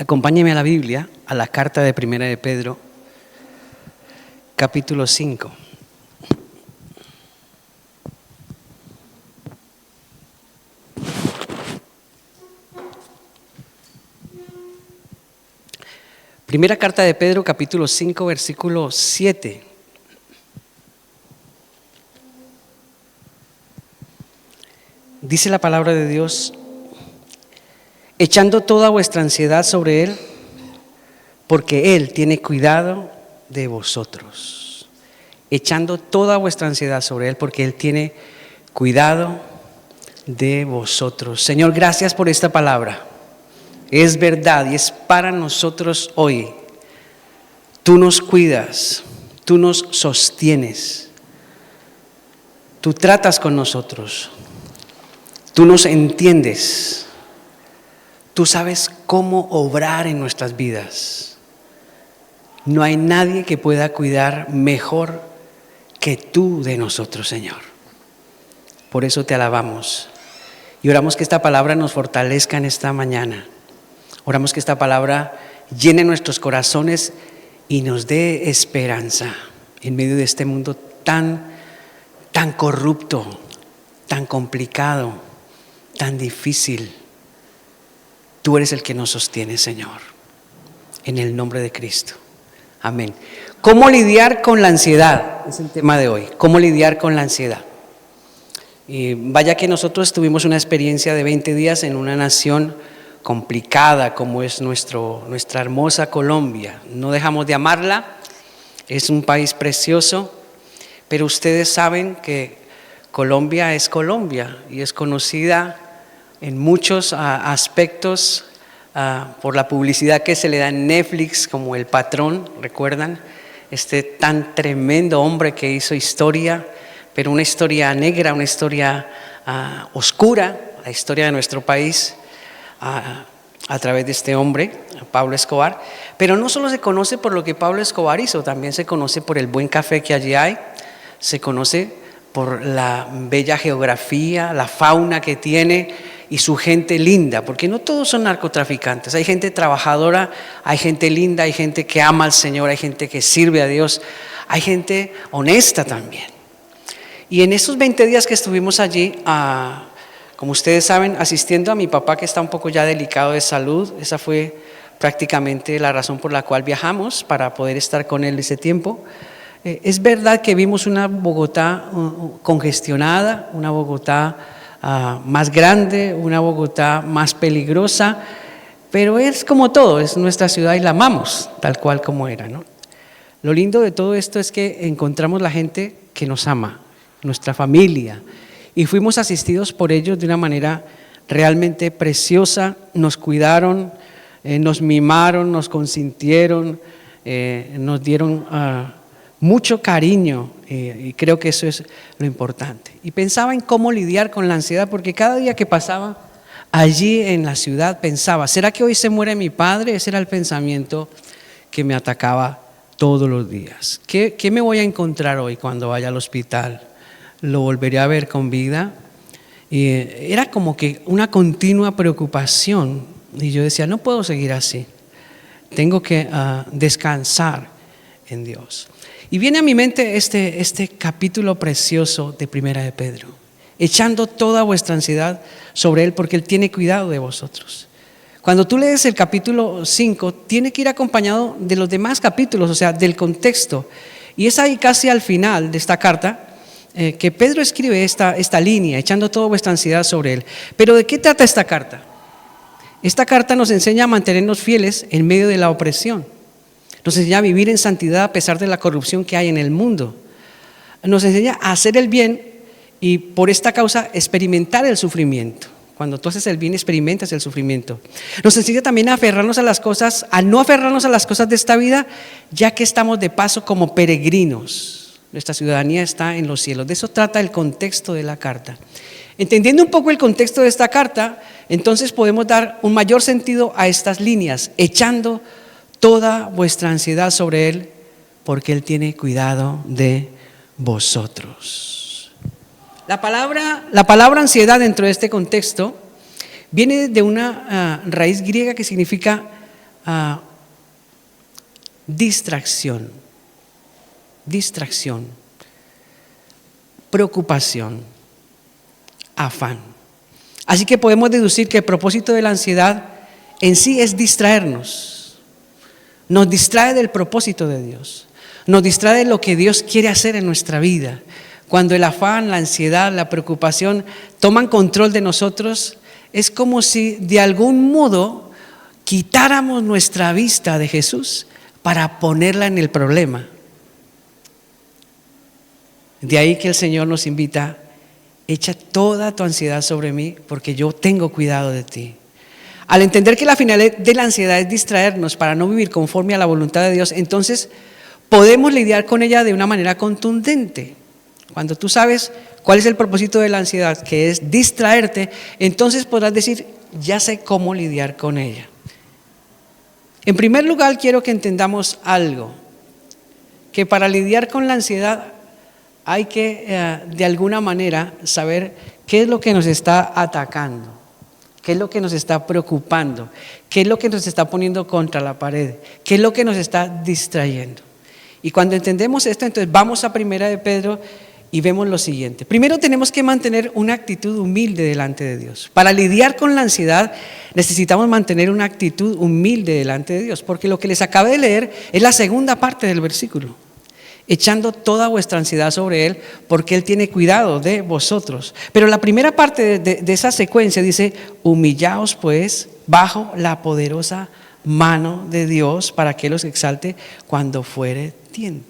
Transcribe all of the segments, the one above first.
Acompáñeme a la Biblia, a la carta de Primera de Pedro, capítulo 5. Primera carta de Pedro, capítulo 5, versículo 7. Dice la palabra de Dios: echando toda vuestra ansiedad sobre Él, porque Él tiene cuidado de vosotros. Echando toda vuestra ansiedad sobre Él, porque Él tiene cuidado de vosotros. Señor, gracias por esta palabra. Es verdad y es para nosotros hoy. Tú nos cuidas, tú nos sostienes, tú tratas con nosotros, tú nos entiendes, tú sabes cómo obrar en nuestras vidas. No hay nadie que pueda cuidar mejor que tú de nosotros, Señor. Por eso te alabamos y oramos que esta palabra nos fortalezca en esta mañana. Oramos que esta palabra llene nuestros corazones y nos dé esperanza en medio de este mundo tan corrupto, tan complicado, tan difícil. Tú eres el que nos sostiene, Señor, en el nombre de Cristo. Amén. ¿Cómo lidiar con la ansiedad? Es el tema de hoy. ¿Cómo lidiar con la ansiedad? Y vaya que nosotros tuvimos una experiencia de 20 días en una nación complicada como es nuestra hermosa Colombia. No dejamos de amarla, es un país precioso, pero ustedes saben que Colombia es Colombia y es conocida en muchos aspectos por la publicidad que se le da en Netflix, como El Patrón, ¿recuerdan? Este tan tremendo hombre que hizo historia, pero una historia negra, una historia oscura, la historia de nuestro país, a través de este hombre, Pablo Escobar. Pero no solo se conoce por lo que Pablo Escobar hizo, también se conoce por el buen café que allí hay, se conoce por la bella geografía, la fauna que tiene y su gente linda, porque no todos son narcotraficantes, hay gente trabajadora, hay gente linda, hay gente que ama al Señor, hay gente que sirve a Dios, hay gente honesta también. Y en estos 20 días que estuvimos allí, como ustedes saben, asistiendo a mi papá, que está un poco ya delicado de salud, esa fue prácticamente la razón por la cual viajamos, para poder estar con él ese tiempo. Es verdad que vimos una Bogotá congestionada, una Bogotá más grande, una Bogotá más peligrosa, pero es como todo, es nuestra ciudad y la amamos tal cual como era, ¿no? Lo lindo de todo esto es que encontramos la gente que nos ama, nuestra familia, y fuimos asistidos por ellos de una manera realmente preciosa. Nos cuidaron, nos mimaron, nos consintieron, nos dieron mucho cariño, y creo que eso es lo importante. Y pensaba en cómo lidiar con la ansiedad, porque cada día que pasaba allí en la ciudad pensaba: ¿será que hoy se muere mi padre? Ese era el pensamiento que me atacaba todos los días. ¿Qué me voy a encontrar hoy cuando vaya al hospital? ¿Lo volveré a ver con vida? Era como que una continua preocupación, y yo decía: no puedo seguir así, tengo que descansar en Dios. Y viene a mi mente este capítulo precioso de Primera de Pedro: echando toda vuestra ansiedad sobre Él, porque Él tiene cuidado de vosotros. Cuando tú lees el capítulo 5, tiene que ir acompañado de los demás capítulos, o sea, del contexto. Y es ahí casi al final de esta carta que Pedro escribe esta línea: echando toda vuestra ansiedad sobre Él. Pero ¿de qué trata esta carta? Esta carta nos enseña a mantenernos fieles en medio de la opresión. Nos enseña a vivir en santidad a pesar de la corrupción que hay en el mundo. Nos enseña a hacer el bien y por esta causa experimentar el sufrimiento. Cuando tú haces el bien, experimentas el sufrimiento. Nos enseña también a aferrarnos a las cosas, a no aferrarnos a las cosas de esta vida, ya que estamos de paso como peregrinos. Nuestra ciudadanía está en los cielos. De eso trata el contexto de la carta. Entendiendo un poco el contexto de esta carta, entonces podemos dar un mayor sentido a estas líneas: echando toda vuestra ansiedad sobre Él, porque Él tiene cuidado de vosotros. La palabra ansiedad dentro de este contexto viene de una raíz griega que significa distracción, preocupación, afán. Así que podemos deducir que el propósito de la ansiedad en sí es distraernos. Nos distrae del propósito de Dios. Nos distrae de lo que Dios quiere hacer en nuestra vida. Cuando el afán, la ansiedad, la preocupación toman control de nosotros, es como si de algún modo quitáramos nuestra vista de Jesús para ponerla en el problema. De ahí que el Señor nos invita: echa toda tu ansiedad sobre mí, porque yo tengo cuidado de ti. Al entender que la finalidad de la ansiedad es distraernos para no vivir conforme a la voluntad de Dios, entonces podemos lidiar con ella de una manera contundente. Cuando tú sabes cuál es el propósito de la ansiedad, que es distraerte, entonces podrás decir: ya sé cómo lidiar con ella. En primer lugar, quiero que entendamos algo, que para lidiar con la ansiedad hay que, de alguna manera, saber qué es lo que nos está atacando, qué es lo que nos está preocupando, qué es lo que nos está poniendo contra la pared, qué es lo que nos está distrayendo. Y cuando entendemos esto, entonces vamos a Primera de Pedro y vemos lo siguiente. Primero tenemos que mantener una actitud humilde delante de Dios. Para lidiar con la ansiedad necesitamos mantener una actitud humilde delante de Dios, porque lo que les acabé de leer es la segunda parte del versículo. Echando toda vuestra ansiedad sobre Él, porque Él tiene cuidado de vosotros. Pero la primera parte de esa secuencia dice: humillaos pues bajo la poderosa mano de Dios, para que los exalte cuando fuere tiempo.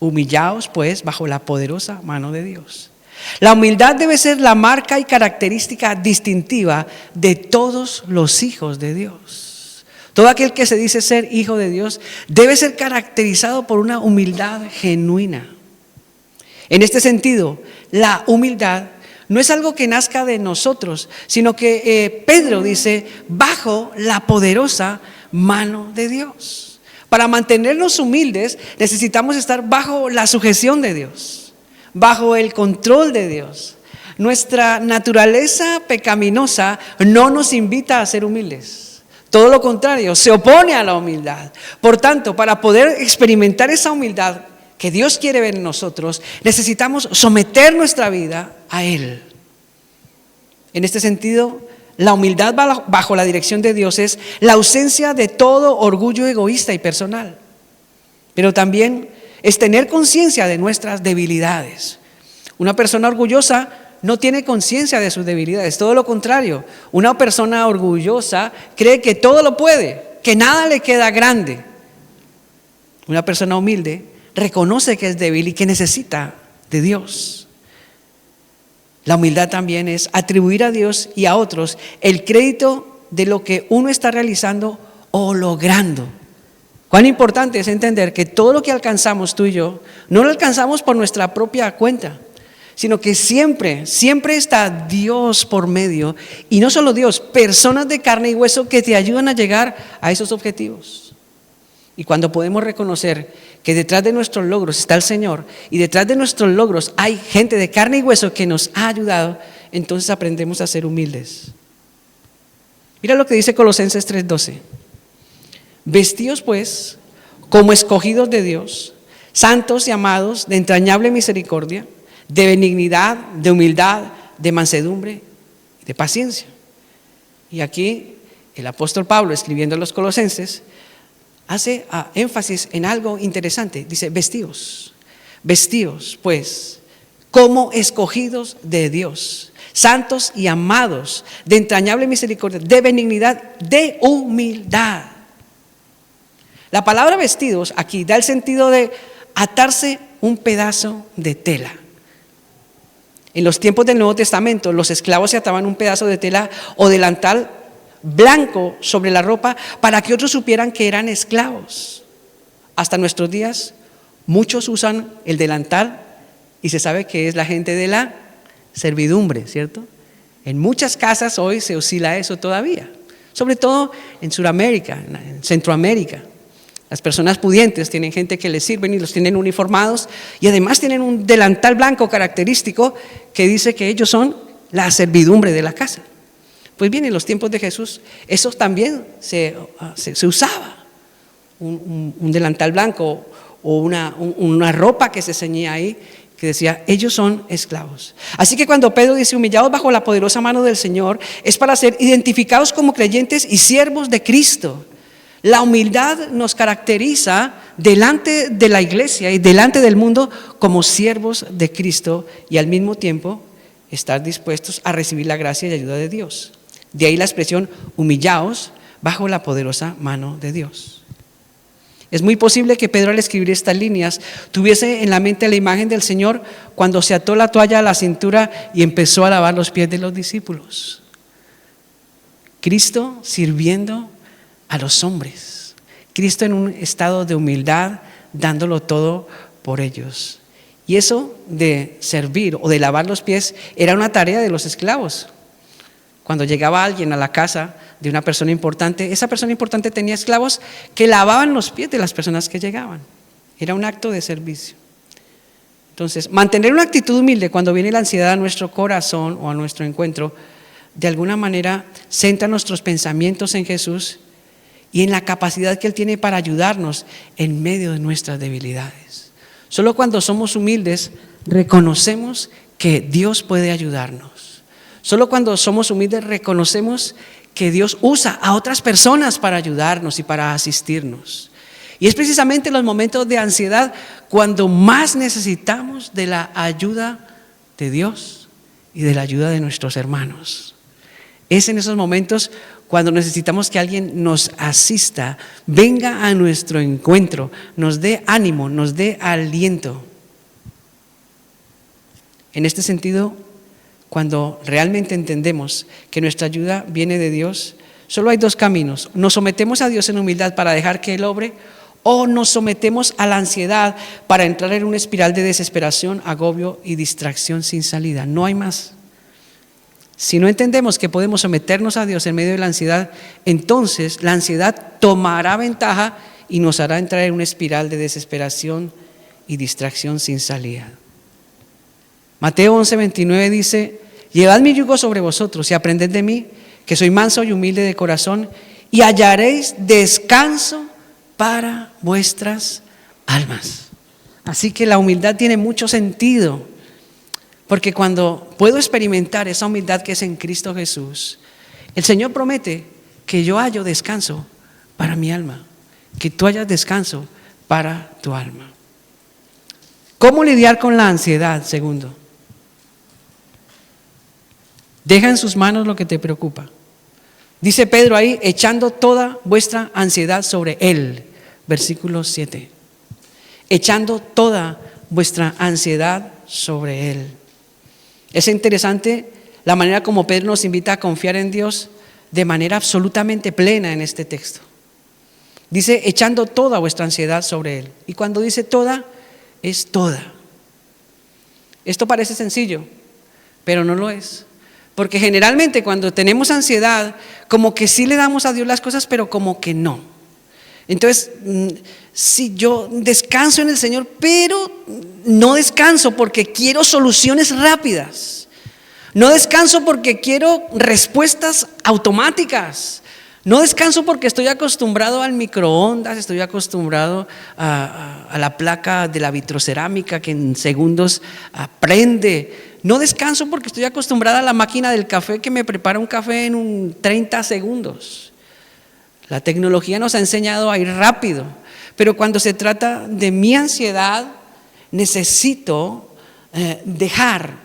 Humillaos pues bajo la poderosa mano de Dios. La humildad debe ser la marca y característica distintiva de todos los hijos de Dios. Todo aquel que se dice ser hijo de Dios debe ser caracterizado por una humildad genuina. En este sentido, la humildad no es algo que nazca de nosotros, sino que Pedro dice: bajo la poderosa mano de Dios. Para mantenernos humildes necesitamos estar bajo la sujeción de Dios, bajo el control de Dios. Nuestra naturaleza pecaminosa no nos invita a ser humildes. Todo lo contrario, se opone a la humildad. Por tanto, para poder experimentar esa humildad que Dios quiere ver en nosotros, necesitamos someter nuestra vida a Él. En este sentido, la humildad bajo la dirección de Dios es la ausencia de todo orgullo egoísta y personal, pero también es tener conciencia de nuestras debilidades. Una persona orgullosa no tiene conciencia de sus debilidades, todo lo contrario. Una persona orgullosa cree que todo lo puede, que nada le queda grande. Una persona humilde reconoce que es débil y que necesita de Dios. La humildad también es atribuir a Dios y a otros el crédito de lo que uno está realizando o logrando. Cuán importante es entender que todo lo que alcanzamos tú y yo, no lo alcanzamos por nuestra propia cuenta, sino que siempre está Dios por medio, y no solo Dios, personas de carne y hueso que te ayudan a llegar a esos objetivos. Y cuando podemos reconocer que detrás de nuestros logros está el Señor, y detrás de nuestros logros hay gente de carne y hueso que nos ha ayudado, entonces aprendemos a ser humildes. Mira lo que dice Colosenses 3:12. Vestíos pues como escogidos de Dios, santos y amados, de entrañable misericordia, de benignidad, de humildad, de mansedumbre, de paciencia. Y aquí el apóstol Pablo, escribiendo a los Colosenses, hace énfasis en algo interesante. Dice: vestíos pues como escogidos de Dios, santos y amados, de entrañable misericordia, de benignidad, de humildad. La palabra vestidos aquí da el sentido de atarse un pedazo de tela. En los tiempos del Nuevo Testamento, los esclavos se ataban un pedazo de tela o delantal blanco sobre la ropa para que otros supieran que eran esclavos. Hasta nuestros días, muchos usan el delantal y se sabe que es la gente de la servidumbre, ¿cierto? En muchas casas hoy se oscila eso todavía, sobre todo en Sudamérica, en Centroamérica. Las personas pudientes tienen gente que les sirven y los tienen uniformados, y además tienen un delantal blanco característico que dice que ellos son la servidumbre de la casa. Pues bien, en los tiempos de Jesús, eso también se usaba. Un delantal blanco o una ropa que se ceñía ahí, que decía, ellos son esclavos. Así que cuando Pedro dice, humillados bajo la poderosa mano del Señor, es para ser identificados como creyentes y siervos de Cristo. La humildad nos caracteriza delante de la iglesia y delante del mundo como siervos de Cristo y al mismo tiempo estar dispuestos a recibir la gracia y ayuda de Dios. De ahí la expresión humillaos bajo la poderosa mano de Dios. Es muy posible que Pedro, al escribir estas líneas, tuviese en la mente la imagen del Señor cuando se ató la toalla a la cintura y empezó a lavar los pies de los discípulos. Cristo sirviendo a los hombres, Cristo en un estado de humildad, dándolo todo por ellos. Y eso de servir o de lavar los pies era una tarea de los esclavos. Cuando llegaba alguien a la casa de una persona importante, esa persona importante tenía esclavos que lavaban los pies de las personas que llegaban. Era un acto de servicio. Entonces, mantener una actitud humilde cuando viene la ansiedad a nuestro corazón o a nuestro encuentro, de alguna manera centra nuestros pensamientos en Jesús y en la capacidad que Él tiene para ayudarnos en medio de nuestras debilidades. Solo cuando somos humildes reconocemos que Dios puede ayudarnos. Solo cuando somos humildes reconocemos que Dios usa a otras personas para ayudarnos y para asistirnos. Y es precisamente en los momentos de ansiedad cuando más necesitamos de la ayuda de Dios y de la ayuda de nuestros hermanos. Es en esos momentos cuando necesitamos que alguien nos asista, venga a nuestro encuentro, nos dé ánimo, nos dé aliento. En este sentido, cuando realmente entendemos que nuestra ayuda viene de Dios, solo hay dos caminos. Nos sometemos a Dios en humildad para dejar que Él obre, o nos sometemos a la ansiedad para entrar en una espiral de desesperación, agobio y distracción sin salida. No hay más. Si no entendemos que podemos someternos a Dios en medio de la ansiedad, entonces la ansiedad tomará ventaja y nos hará entrar en una espiral de desesperación y distracción sin salida. Mateo 11:29 dice, llevad mi yugo sobre vosotros y aprended de mí, que soy manso y humilde de corazón, y hallaréis descanso para vuestras almas. Así que la humildad tiene mucho sentido, porque cuando puedo experimentar esa humildad que es en Cristo Jesús, el Señor promete que yo hallo descanso para mi alma, que tú hayas descanso para tu alma. ¿Cómo lidiar con la ansiedad? Segundo, deja en sus manos lo que te preocupa. Dice Pedro ahí, echando toda vuestra ansiedad sobre Él. Versículo 7. Echando toda vuestra ansiedad sobre Él. Es interesante la manera como Pedro nos invita a confiar en Dios de manera absolutamente plena en este texto. Dice, echando toda vuestra ansiedad sobre Él. Y cuando dice toda, es toda. Esto parece sencillo, pero no lo es. Porque generalmente cuando tenemos ansiedad, como que sí le damos a Dios las cosas, pero como que no. Entonces, si yo descanso en el Señor, pero no descanso porque quiero soluciones rápidas. No descanso porque quiero respuestas automáticas. No descanso porque estoy acostumbrado al microondas, estoy acostumbrado a la placa de la vitrocerámica que en segundos prende. No descanso porque estoy acostumbrada a la máquina del café que me prepara un café en 30 segundos. La tecnología nos ha enseñado a ir rápido, pero cuando se trata de mi ansiedad, necesito dejar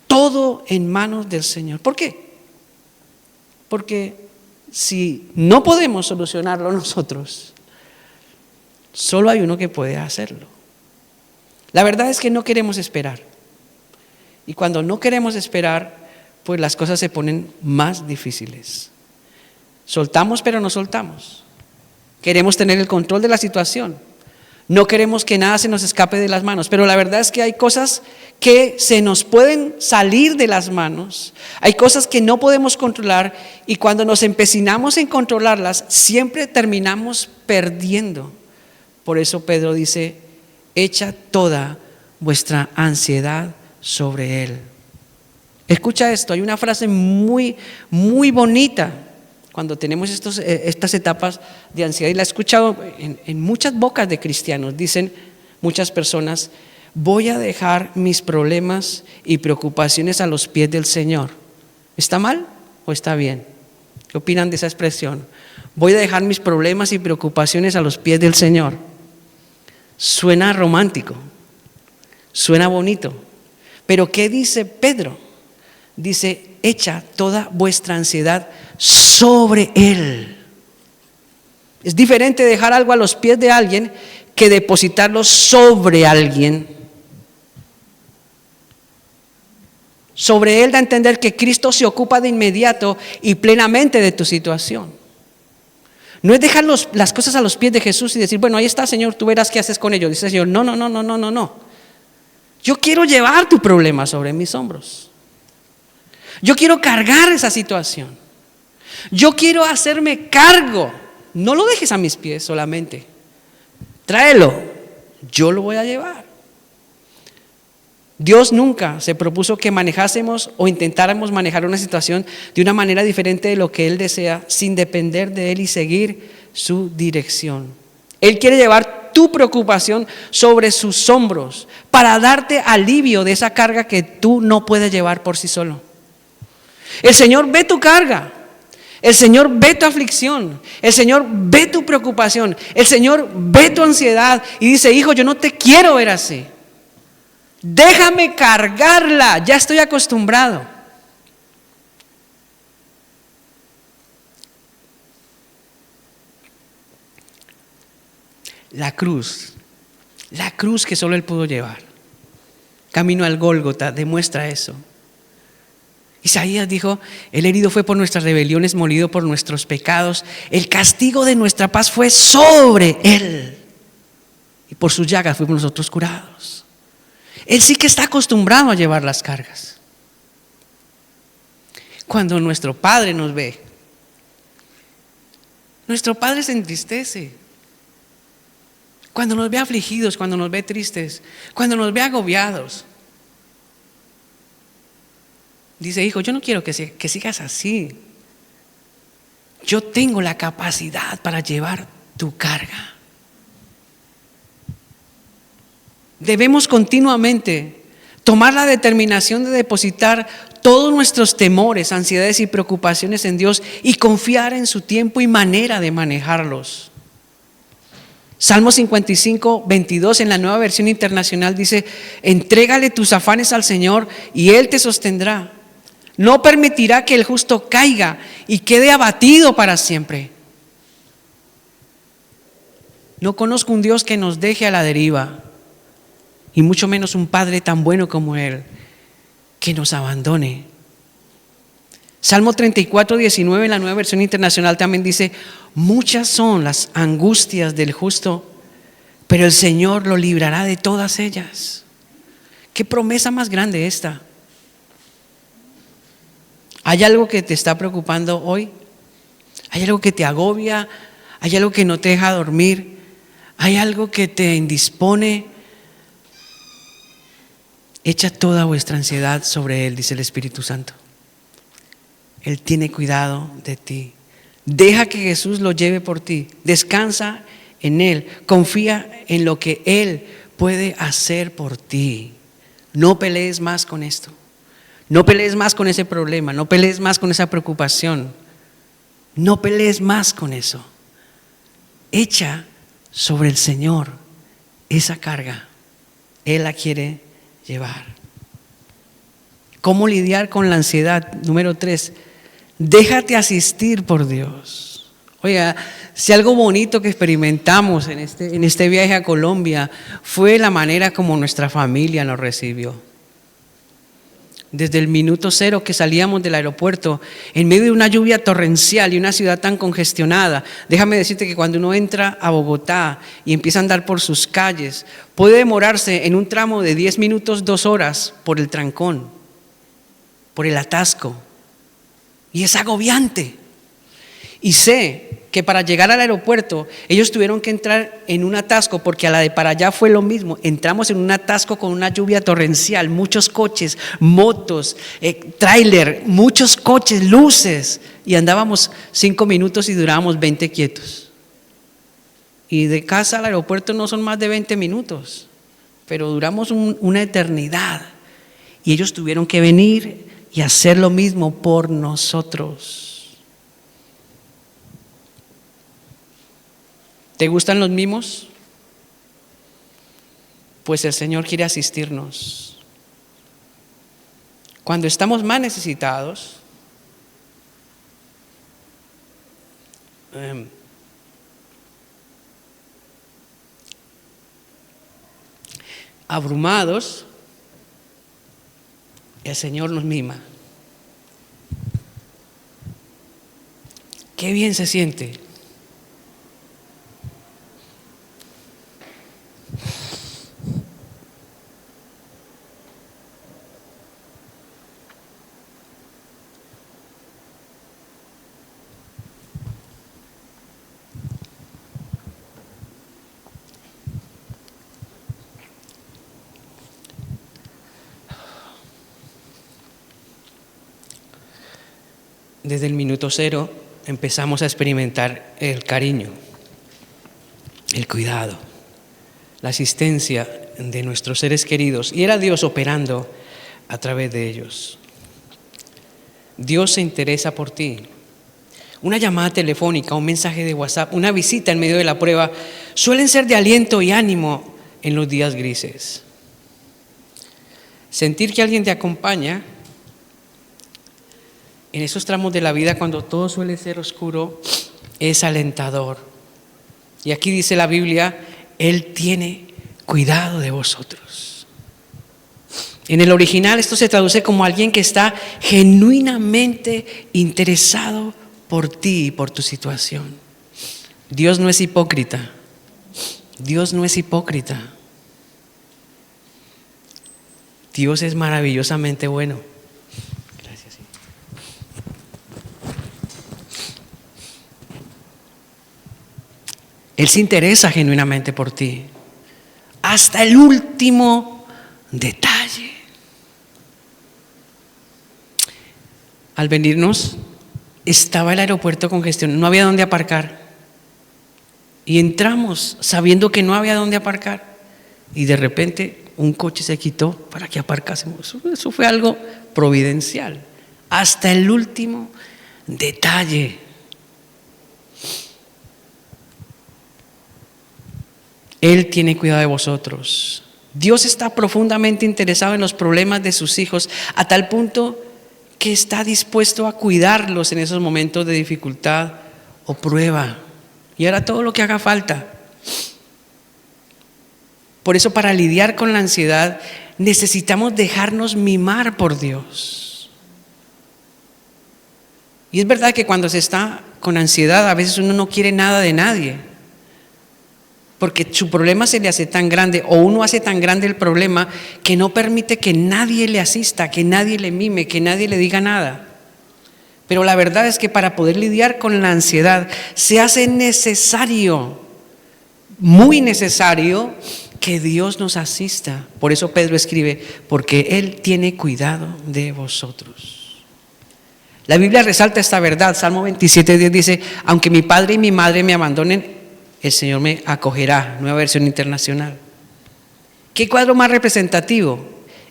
todo en manos del Señor. ¿Por qué? Porque si no podemos solucionarlo nosotros, solo hay uno que puede hacerlo. La verdad es que no queremos esperar. Y cuando no queremos esperar, pues las cosas se ponen más difíciles. Soltamos, pero no soltamos. Queremos tener el control de la situación. No queremos que nada se nos escape de las manos. Pero la verdad es que hay cosas que se nos pueden salir de las manos. Hay cosas que no podemos controlar. Y cuando nos empecinamos en controlarlas, siempre terminamos perdiendo. Por eso Pedro dice, echa toda vuestra ansiedad sobre Él. Escucha esto, hay una frase muy, muy bonita cuando tenemos estas etapas de ansiedad, y la he escuchado en muchas bocas de cristianos. Dicen muchas personas: voy a dejar mis problemas y preocupaciones a los pies del Señor. ¿Está mal o está bien? ¿Qué opinan de esa expresión? Voy a dejar mis problemas y preocupaciones a los pies del Señor. Suena romántico, suena bonito, pero ¿qué dice Pedro? Dice: echa toda vuestra ansiedad sobre Él. Es diferente dejar algo a los pies de alguien que depositarlo sobre alguien. Sobre Él da a entender que Cristo se ocupa de inmediato y plenamente de tu situación. No es dejar las cosas a los pies de Jesús y decir: bueno, ahí está, Señor, tú verás qué haces con ello. Dice el Señor: no. Yo quiero llevar tu problema sobre mis hombros. Yo quiero cargar esa situación. Yo quiero hacerme cargo. No lo dejes a mis pies solamente. Tráelo. Yo lo voy a llevar. Dios nunca se propuso que manejásemos o intentáramos manejar una situación de una manera diferente de lo que Él desea, sin depender de Él y seguir su dirección. Él quiere llevar tu preocupación sobre sus hombros para darte alivio de esa carga que tú no puedes llevar por sí solo. El Señor ve tu carga, el Señor ve tu aflicción, el Señor ve tu preocupación, el Señor ve tu ansiedad y dice: hijo, yo no te quiero ver así. Déjame cargarla, ya estoy acostumbrado. La cruz que solo Él pudo llevar, camino al Gólgota, demuestra eso. Isaías dijo: el herido fue por nuestras rebeliones, molido por nuestros pecados, el castigo de nuestra paz fue sobre Él, y por sus llagas fuimos nosotros curados. Él sí que está acostumbrado a llevar las cargas. Cuando nuestro Padre nos ve, nuestro Padre se entristece. Cuando nos ve afligidos, cuando nos ve tristes, cuando nos ve agobiados, dice: hijo, yo no quiero que sigas así. Yo tengo la capacidad para llevar tu carga. Debemos continuamente tomar la determinación de depositar todos nuestros temores, ansiedades y preocupaciones en Dios y confiar en su tiempo y manera de manejarlos. Salmo 55, 22 en la Nueva Versión Internacional dice: entrégale tus afanes al Señor y Él te sostendrá. No permitirá que el justo caiga y quede abatido para siempre. No conozco un Dios que nos deje a la deriva, y mucho menos un Padre tan bueno como Él, que nos abandone. Salmo 34, 19 en la Nueva Versión Internacional también dice: muchas son las angustias del justo, pero el Señor lo librará de todas ellas. ¿Qué promesa más grande esta? ¿Hay algo que te está preocupando hoy? ¿Hay algo que te agobia? ¿Hay algo que no te deja dormir? ¿Hay algo que te indispone? Echa toda vuestra ansiedad sobre Él, dice el Espíritu Santo. Él tiene cuidado de ti. Deja que Jesús lo lleve por ti. Descansa en Él. Confía en lo que Él puede hacer por ti. No pelees más con esto. No pelees más con ese problema. No pelees más con esa preocupación. No pelees más con eso. Echa sobre el Señor esa carga. Él la quiere llevar. ¿Cómo lidiar con la ansiedad? Número 3, déjate asistir por Dios. Oiga, si algo bonito que experimentamos en este viaje a Colombia fue la manera como nuestra familia nos recibió. Desde el minuto cero que salíamos del aeropuerto, en medio de una lluvia torrencial y una ciudad tan congestionada, déjame decirte que cuando uno entra a Bogotá y empieza a andar por sus calles, puede demorarse en un tramo de 10 minutos, 2 horas por el trancón, por el atasco. Y es agobiante. Y sé que para llegar al aeropuerto ellos tuvieron que entrar en un atasco, porque a la de para allá fue lo mismo. Entramos en un atasco con una lluvia torrencial, muchos coches, motos, tráiler, muchos coches, luces, y andábamos 5 minutos y durábamos 20 quietos. Y de casa al aeropuerto no son más de 20 minutos, pero duramos una eternidad. Y ellos tuvieron que venir y hacer lo mismo por nosotros. ¿Te gustan los mimos? Pues el Señor quiere asistirnos. Cuando estamos más necesitados, abrumados, el Señor nos mima. Qué bien se siente. Desde el minuto cero empezamos a experimentar el cariño, el cuidado, la asistencia de nuestros seres queridos, y era Dios operando a través de ellos. Dios se interesa por ti. Una llamada telefónica, un mensaje de WhatsApp, una visita en medio de la prueba suelen ser de aliento y ánimo en los días grises. Sentir que alguien te acompaña en esos tramos de la vida cuando todo suele ser oscuro es alentador. Y aquí dice la Biblia, Él tiene cuidado de vosotros. En el original esto se traduce como alguien que está genuinamente interesado por ti y por tu situación. Dios no es hipócrita. Dios no es hipócrita. Dios es maravillosamente bueno. Gracias. Él se interesa genuinamente por ti, hasta el último detalle. Al venirnos, estaba el aeropuerto congestión, no había dónde aparcar. Y entramos sabiendo que no había dónde aparcar. Y de repente un coche se quitó para que aparcásemos. Eso fue algo providencial, hasta el último detalle. Él tiene cuidado de vosotros. Dios está profundamente interesado en los problemas de sus hijos, a tal punto que está dispuesto a cuidarlos en esos momentos de dificultad o prueba, y hará todo lo que haga falta. Por eso, para lidiar con la ansiedad, necesitamos dejarnos mimar por Dios. Y es verdad que cuando se está con ansiedad, a veces uno no quiere nada de nadie, porque su problema se le hace tan grande, o uno hace tan grande el problema que no permite que nadie le asista, que nadie le mime, que nadie le diga nada. Pero la verdad es que para poder lidiar con la ansiedad se hace necesario, muy necesario, que Dios nos asista. Por eso Pedro escribe, porque Él tiene cuidado de vosotros. La Biblia resalta esta verdad. Salmo 27:10 dice, aunque mi padre y mi madre me abandonen, el Señor me acogerá. Nueva versión internacional. ¿Qué cuadro más representativo?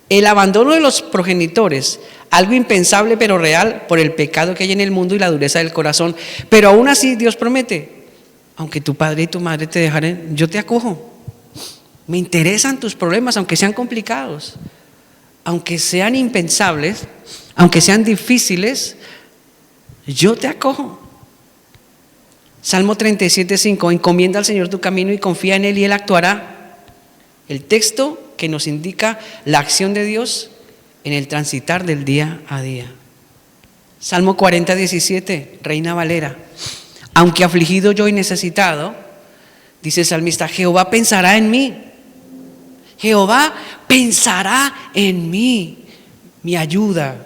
El abandono de los progenitores, algo impensable pero real por el pecado que hay en el mundo y la dureza del corazón. Pero aún así Dios promete, aunque tu padre y tu madre te dejaren, yo te acojo. Me interesan tus problemas, aunque sean complicados, aunque sean impensables, aunque sean difíciles, yo te acojo. Salmo 37:5, encomienda al Señor tu camino y confía en Él y Él actuará. El texto que nos indica la acción de Dios en el transitar del día a día. Salmo 40:17, Reina Valera, aunque afligido yo y necesitado, dice el salmista, Jehová pensará en mí. Jehová pensará en mí, mi ayuda,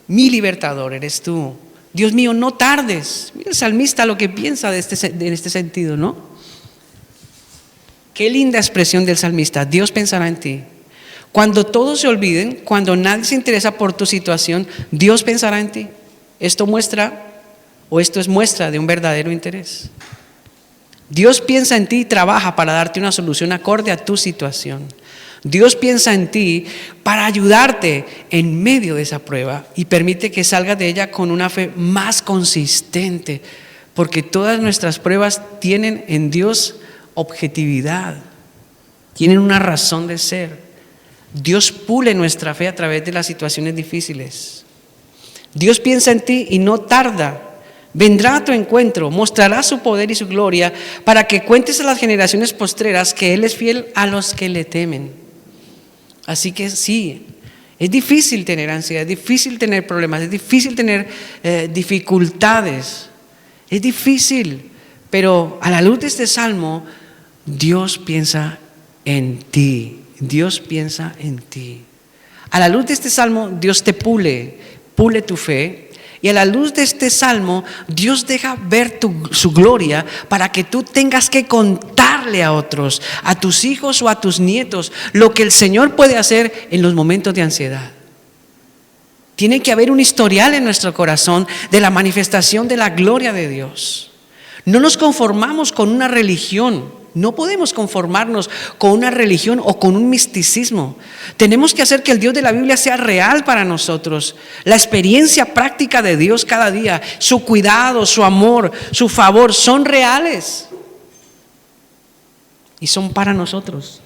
mi libertador eres tú. Dios mío, no tardes. Mira el salmista lo que piensa en este sentido, ¿no? Qué linda expresión del salmista. Dios pensará en ti. Cuando todos se olviden, cuando nadie se interesa por tu situación, Dios pensará en ti. Esto es muestra de un verdadero interés. Dios piensa en ti y trabaja para darte una solución acorde a tu situación. Dios piensa en ti para ayudarte en medio de esa prueba y permite que salgas de ella con una fe más consistente, porque todas nuestras pruebas tienen en Dios objetividad, tienen una razón de ser. Dios pule nuestra fe a través de las situaciones difíciles. Dios piensa en ti y no tarda. Vendrá a tu encuentro, mostrará su poder y su gloria para que cuentes a las generaciones postreras que Él es fiel a los que le temen. Así que sí, es difícil tener ansiedad, es difícil tener problemas, es difícil tener dificultades, es difícil, pero a la luz de este salmo, Dios piensa en ti, Dios piensa en ti. A la luz de este salmo, Dios te pule tu fe. Y a la luz de este salmo, Dios deja ver su gloria para que tú tengas que contarle a otros, a tus hijos o a tus nietos, lo que el Señor puede hacer en los momentos de ansiedad. Tiene que haber un historial en nuestro corazón de la manifestación de la gloria de Dios. No nos conformamos con una religión. No podemos conformarnos con una religión o con un misticismo. Tenemos que hacer que el Dios de la Biblia sea real para nosotros. La experiencia práctica de Dios cada día, su cuidado, su amor, su favor, son reales. Y son para nosotros,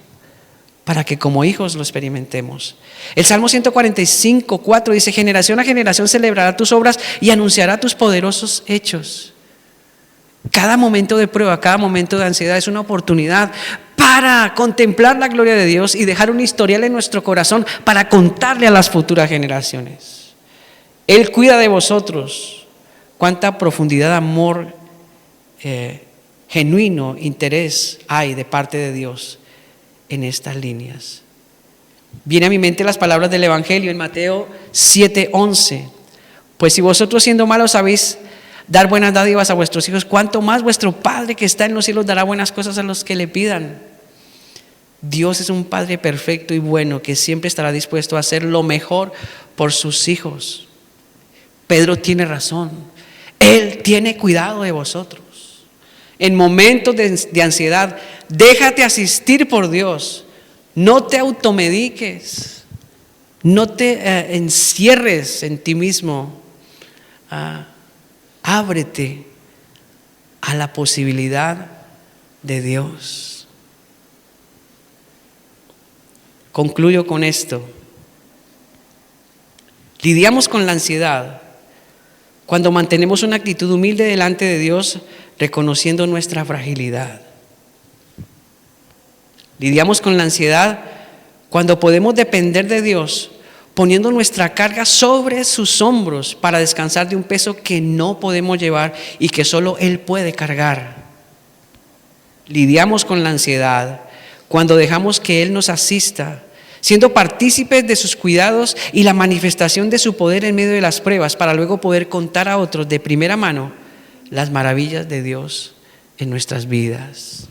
para que como hijos lo experimentemos. El Salmo 145:4 dice: generación a generación celebrará tus obras y anunciará tus poderosos hechos. Cada momento de prueba, cada momento de ansiedad es una oportunidad para contemplar la gloria de Dios y dejar un historial en nuestro corazón para contarle a las futuras generaciones. Él cuida de vosotros. Cuánta profundidad de amor, genuino interés hay de parte de Dios en estas líneas. Viene a mi mente las palabras del Evangelio en Mateo 7:11. Pues si vosotros siendo malos sabéis dar buenas dádivas a vuestros hijos, cuánto más vuestro Padre que está en los cielos dará buenas cosas a los que le pidan. Dios es un Padre perfecto y bueno que siempre estará dispuesto a hacer lo mejor por sus hijos. Pedro tiene razón. Él tiene cuidado de vosotros. En momentos de ansiedad, déjate asistir por Dios. No te automediques. No te encierres en ti mismo. Ábrete a la posibilidad de Dios. Concluyo con esto. Lidiamos con la ansiedad cuando mantenemos una actitud humilde delante de Dios, reconociendo nuestra fragilidad. Lidiamos con la ansiedad cuando podemos depender de Dios, poniendo nuestra carga sobre sus hombros para descansar de un peso que no podemos llevar y que solo Él puede cargar. Lidiamos con la ansiedad cuando dejamos que Él nos asista, siendo partícipes de sus cuidados y la manifestación de su poder en medio de las pruebas, para luego poder contar a otros de primera mano las maravillas de Dios en nuestras vidas.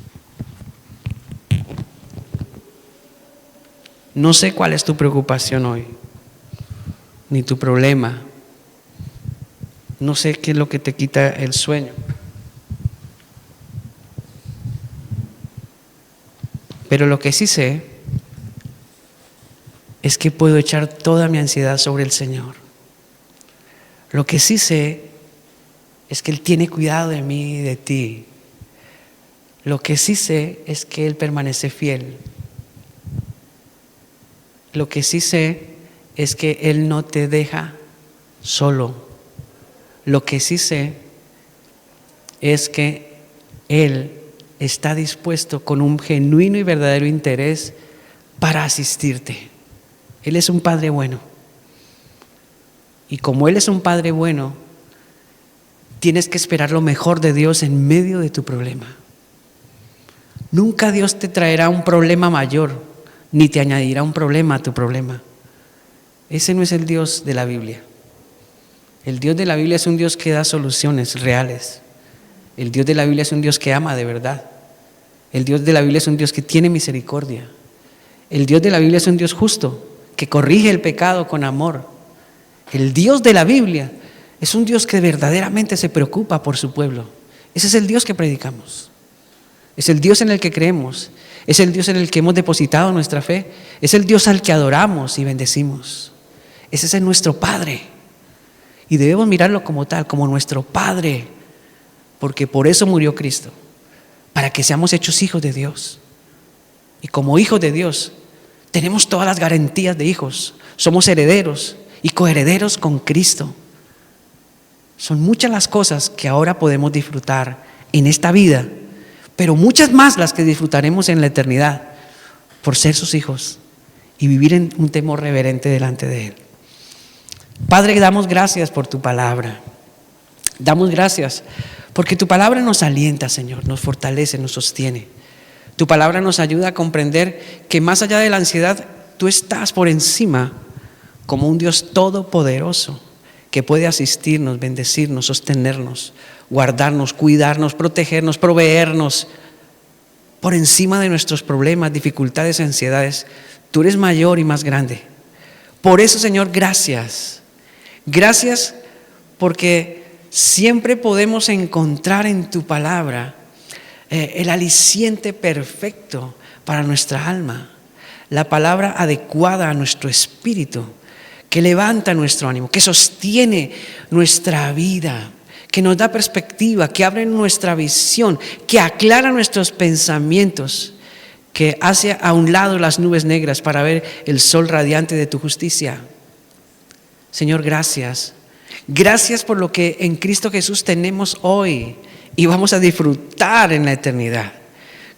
No sé cuál es tu preocupación hoy, ni tu problema. No sé qué es lo que te quita el sueño. Pero lo que sí sé es que puedo echar toda mi ansiedad sobre el Señor. Lo que sí sé es que Él tiene cuidado de mí y de ti. Lo que sí sé es que Él permanece fiel. Lo que sí sé es que Él no te deja solo. Lo que sí sé es que Él está dispuesto con un genuino y verdadero interés para asistirte. Él es un Padre bueno. Y como Él es un Padre bueno, tienes que esperar lo mejor de Dios en medio de tu problema. Nunca Dios te traerá un problema mayor, ni te añadirá un problema a tu problema. Ese no es el Dios de la Biblia. El Dios de la Biblia es un Dios que da soluciones reales. El Dios de la Biblia es un Dios que ama de verdad. El Dios de la Biblia es un Dios que tiene misericordia. El Dios de la Biblia es un Dios justo, que corrige el pecado con amor. El Dios de la Biblia es un Dios que verdaderamente se preocupa por su pueblo. Ese es el Dios que predicamos. Es el Dios en el que creemos. Es el Dios en el que hemos depositado nuestra fe. Es el Dios al que adoramos y bendecimos. Ese es nuestro Padre. Y debemos mirarlo como tal, como nuestro Padre. Porque por eso murió Cristo. Para que seamos hechos hijos de Dios. Y como hijos de Dios, tenemos todas las garantías de hijos. Somos herederos y coherederos con Cristo. Son muchas las cosas que ahora podemos disfrutar en esta vida, pero muchas más las que disfrutaremos en la eternidad por ser sus hijos y vivir en un temor reverente delante de Él. Padre, damos gracias por tu palabra. Damos gracias porque tu palabra nos alienta, Señor, nos fortalece, nos sostiene. Tu palabra nos ayuda a comprender que más allá de la ansiedad, tú estás por encima como un Dios todopoderoso que puede asistirnos, bendecirnos, sostenernos, guardarnos, cuidarnos, protegernos, proveernos. Por encima de nuestros problemas, dificultades, ansiedades, tú eres mayor y más grande. Por eso, Señor, gracias. Gracias porque siempre podemos encontrar en tu palabra el aliciente perfecto para nuestra alma, la palabra adecuada a nuestro espíritu, que levanta nuestro ánimo, que sostiene nuestra vida, que nos da perspectiva, que abre nuestra visión, que aclara nuestros pensamientos, que hace a un lado las nubes negras para ver el sol radiante de tu justicia. Señor, gracias. Gracias por lo que en Cristo Jesús tenemos hoy y vamos a disfrutar en la eternidad.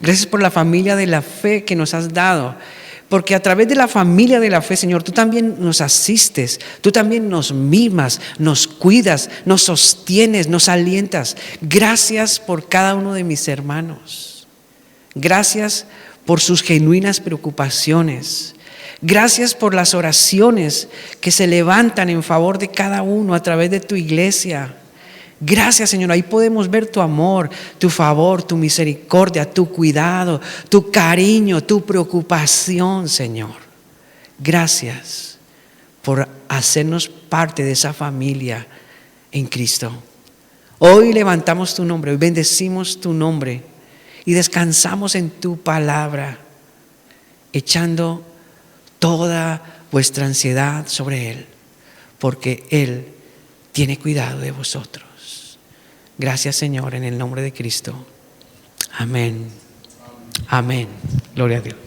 Gracias por la familia de la fe que nos has dado. Porque a través de la familia de la fe, Señor, tú también nos asistes, tú también nos mimas, nos cuidas, nos sostienes, nos alientas. Gracias por cada uno de mis hermanos. Gracias por sus genuinas preocupaciones. Gracias por las oraciones que se levantan en favor de cada uno a través de tu iglesia. Gracias, Señor, ahí podemos ver tu amor, tu favor, tu misericordia, tu cuidado, tu cariño, tu preocupación, Señor. Gracias por hacernos parte de esa familia en Cristo. Hoy levantamos tu nombre, hoy bendecimos tu nombre y descansamos en tu palabra, echando toda vuestra ansiedad sobre Él, porque Él tiene cuidado de vosotros. Gracias, Señor, en el nombre de Cristo. Amén. Amén. Gloria a Dios.